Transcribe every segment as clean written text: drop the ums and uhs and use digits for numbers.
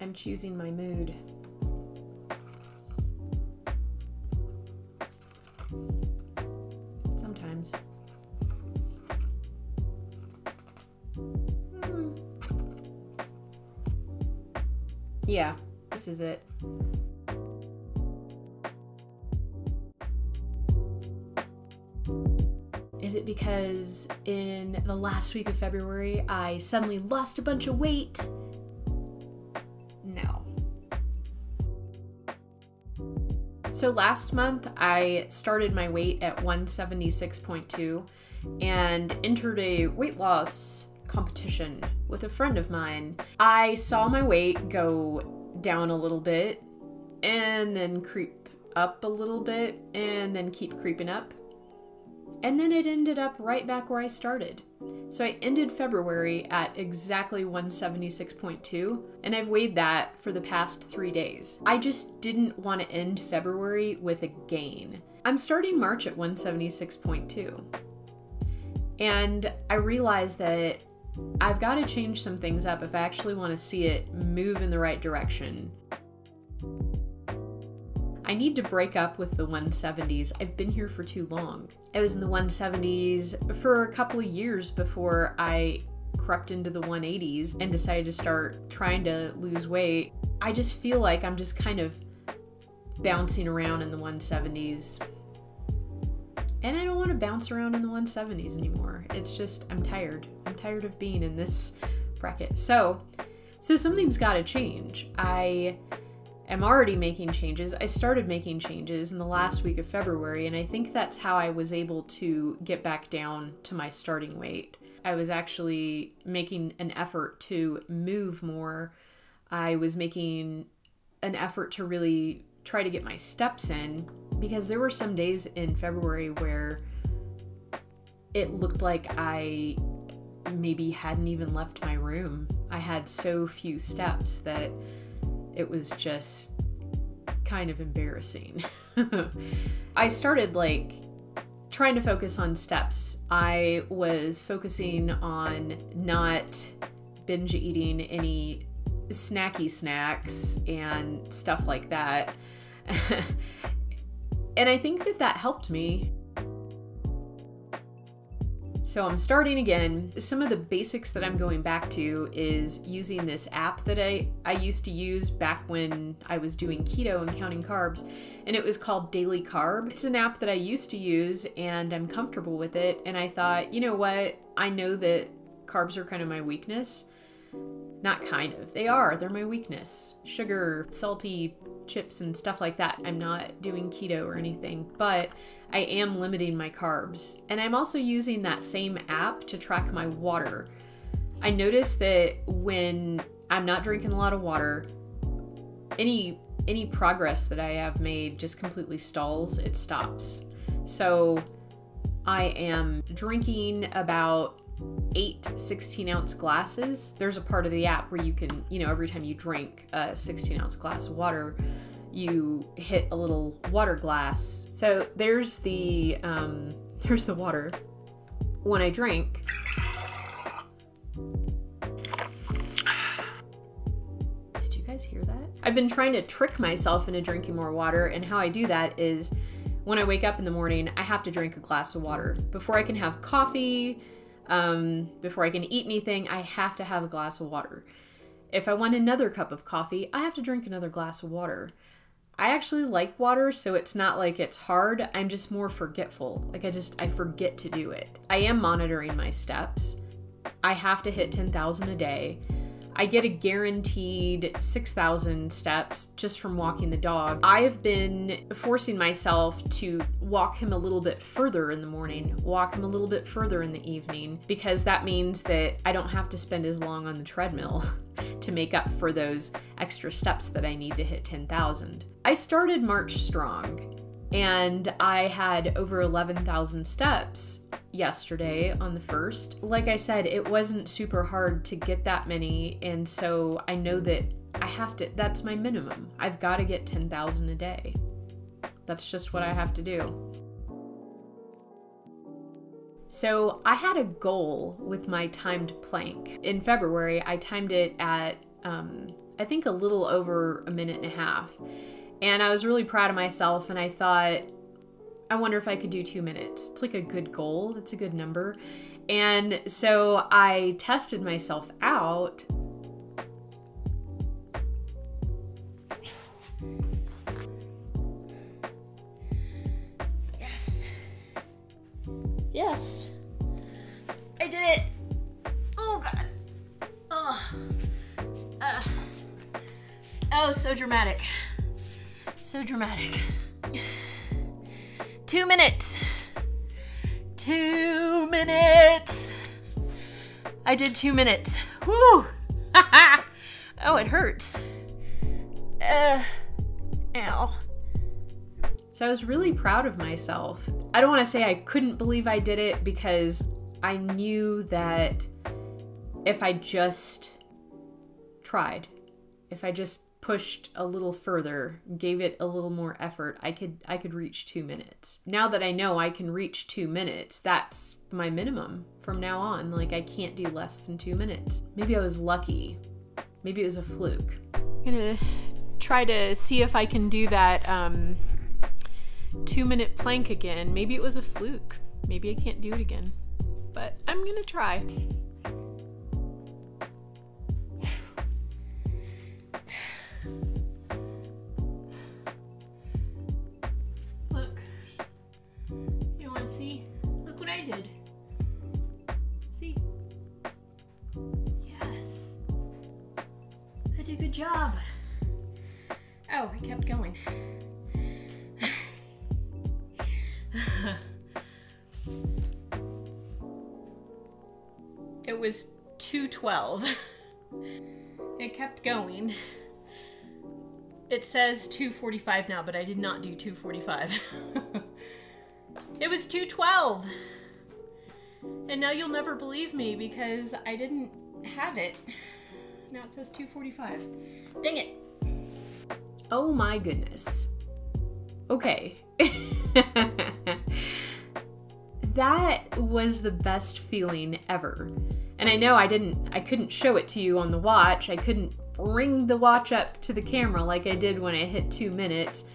I'm choosing my mood. Sometimes. Yeah, this is it. Is it because in the last week of February, I suddenly lost a bunch of weight? No. So last month, I started my weight at 176.2 and entered a weight loss competition with a friend of mine. I saw my weight go down a little bit and then creep up a little bit and then keep creeping up. And then it ended up right back where I started. So I ended February at exactly 176.2, and I've weighed that for the past 3 days. I just didn't want to end February with a gain. I'm starting March at 176.2. And I realized that I've got to change some things up if I actually want to see it move in the right direction. I need to break up with the 170s. I've been here for too long. I was in the 170s for a couple of years before I crept into the 180s and decided to start trying to lose weight. I just feel like I'm just kind of bouncing around in the 170s. And I don't want to bounce around in the 170s anymore. It's just, I'm tired. I'm tired of being in this bracket. So something's got to change. I am already making changes. I started making changes in the last week of February, and I think that's how I was able to get back down to my starting weight. I was actually making an effort to move more. I was making an effort to really try to get my steps in, because there were some days in February where it looked like I maybe hadn't even left my room. I had so few steps that it was just kind of embarrassing. I started trying to focus on steps. I was focusing on not binge eating any snacky snacks and stuff like that. And I think that helped me. So I'm starting again. Some of the basics that I'm going back to is using this app that I used to use back when I was doing keto and counting carbs, and it was called Daily Carb. It's an app that I used to use and I'm comfortable with it, and I thought, you know what? I know that carbs are kind of my weakness. Not kind of, they're my weakness. Sugar, salty chips and stuff like that. I'm not doing keto or anything, but I am limiting my carbs. And I'm also using that same app to track my water. I noticed that when I'm not drinking a lot of water, any progress that I have made just completely stalls, it stops. So I am drinking about 8 16-ounce glasses. There's a part of the app where you can, every time you drink a 16-ounce glass of water, you hit a little water glass. So there's the water. When I drink, did you guys hear that? I've been trying to trick myself into drinking more water, and how I do that is when I wake up in the morning, I have to drink a glass of water. Before I can have coffee, before I can eat anything, I have to have a glass of water. If I want another cup of coffee, I have to drink another glass of water. I actually like water, so it's not like it's hard. I'm just more forgetful. I forget to do it. I am monitoring my steps. I have to hit 10,000 a day. I get a guaranteed 6,000 steps just from walking the dog. I've been forcing myself to walk him a little bit further in the morning, walk him a little bit further in the evening, because that means that I don't have to spend as long on the treadmill to make up for those extra steps that I need to hit 10,000. I started March strong, and I had over 11,000 steps yesterday on the 1st. Like I said, it wasn't super hard to get that many, and so I know that that's my minimum. I've got to get 10,000 a day. That's just what I have to do. So I had a goal with my timed plank. In February, I timed it at I think a little over a minute and a half. And I was really proud of myself, and I thought, I wonder if I could do 2 minutes. It's like a good goal. That's a good number. And so I tested myself out. Yes. Yes. I did it. Oh, God. Oh, so dramatic. So dramatic. 2 minutes. 2 minutes. I did 2 minutes. Woo! Oh, it hurts. Ow. So I was really proud of myself. I don't want to say I couldn't believe I did it, because I knew that if I just tried, if I just pushed a little further, gave it a little more effort, I could reach 2 minutes. Now that I know I can reach 2 minutes, that's my minimum from now on. Like, I can't do less than 2 minutes. Maybe I was lucky. Maybe it was a fluke. I'm gonna try to see if I can do that 2-minute plank again. Maybe it was a fluke. Maybe I can't do it again. But I'm gonna try. Look. You wanna see? Look what I did. See? Yes. I did a good job. Oh, I kept going. It was 2:12. It kept going. It says 2:45 now, but I did not do 2:45. It was 2:12. And now you'll never believe me because I didn't have it. Now it says 2:45. Dang it. Oh my goodness. Okay. That was the best feeling ever. And I know I couldn't show it to you on the watch. I couldn't bring the watch up to the camera like I did when I hit 2 minutes.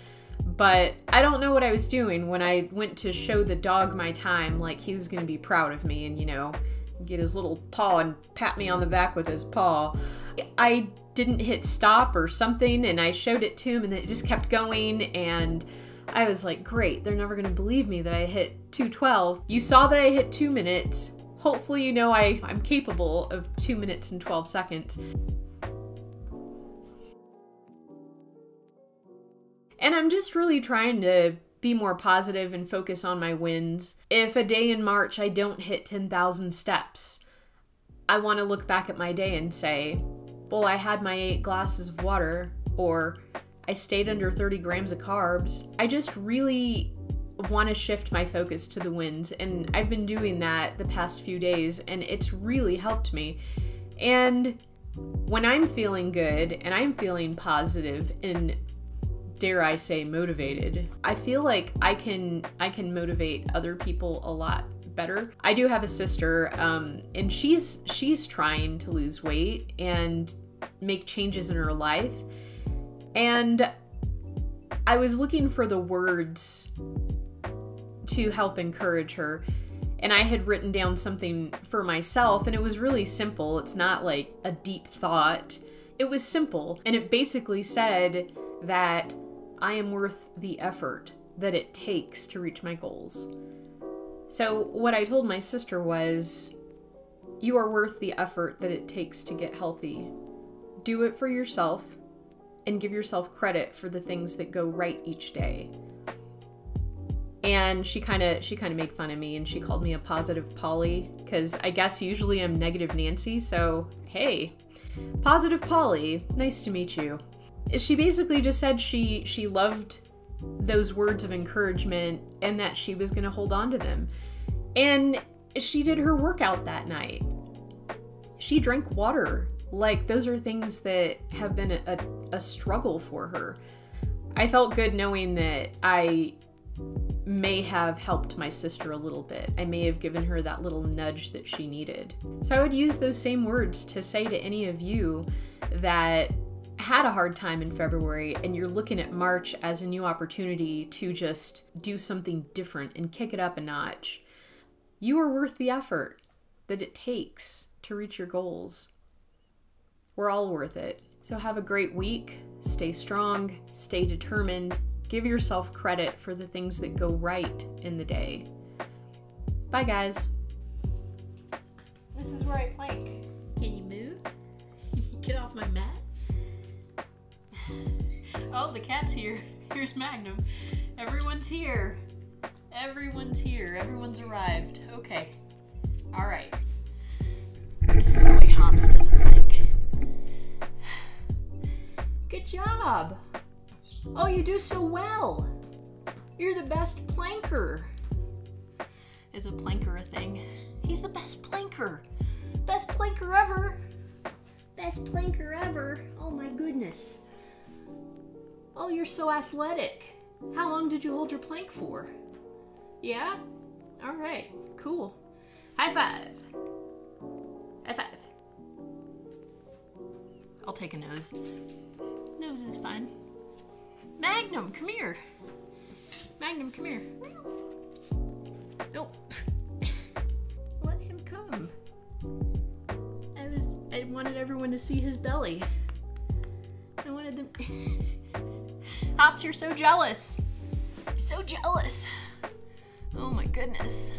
But I don't know what I was doing when I went to show the dog my time, like he was gonna be proud of me and, you know, get his little paw and pat me on the back with his paw. I didn't hit stop or something, and I showed it to him, and it just kept going, and I was like, great, they're never gonna believe me that I hit 2:12. You saw that I hit 2 minutes. Hopefully you know I'm capable of 2 minutes and 12 seconds. And I'm just really trying to be more positive and focus on my wins. If a day in March I don't hit 10,000 steps, I want to look back at my day and say, well, I had my 8 glasses of water, or I stayed under 30 grams of carbs. I just really want to shift my focus to the wins, and I've been doing that the past few days, and it's really helped me. And when I'm feeling good and I'm feeling positive and, dare I say, motivated, I feel like I can motivate other people a lot better. I do have a sister, and she's trying to lose weight and make changes in her life. And I was looking for the words to help encourage her, and I had written down something for myself, and it was really simple. It's not like a deep thought. It was simple, and it basically said that I am worth the effort that it takes to reach my goals. So what I told my sister was, you are worth the effort that it takes to get healthy. Do it for yourself and give yourself credit for the things that go right each day. And she kind of made fun of me, and she called me a positive Polly, because I guess usually I'm negative Nancy, so hey, positive Polly, nice to meet you. She basically just said she loved those words of encouragement and that she was going to hold on to them. And she did her workout that night. She drank water. Like, those are things that have been a struggle for her. I felt good knowing that I may have helped my sister a little bit. I may have given her that little nudge that she needed. So I would use those same words to say to any of you that had a hard time in February and you're looking at March as a new opportunity to just do something different and kick it up a notch, you are worth the effort that it takes to reach your goals. We're all worth it. So have a great week. Stay strong, stay determined. Give yourself credit for the things that go right in the day. Bye, guys. This is where I plank. Can you move? Get off my mat. Oh, the cat's here. Here's Magnum. Everyone's here. Everyone's here. Everyone's arrived. Okay. All right. This is the way Hops does a plank. Good job. Oh, you do so well. You're the best planker. Is a planker a thing? He's the best planker. Best planker ever. Best planker ever. Oh my goodness. Oh, you're so athletic. How long did you hold your plank for? Yeah? All right, cool. High five. High five. I'll take a nose. Nose is fine. Magnum, come here. Magnum, come here. Oh. Let him come. I wanted everyone to see his belly. I wanted them. Hops, you're so jealous. So jealous. Oh my goodness.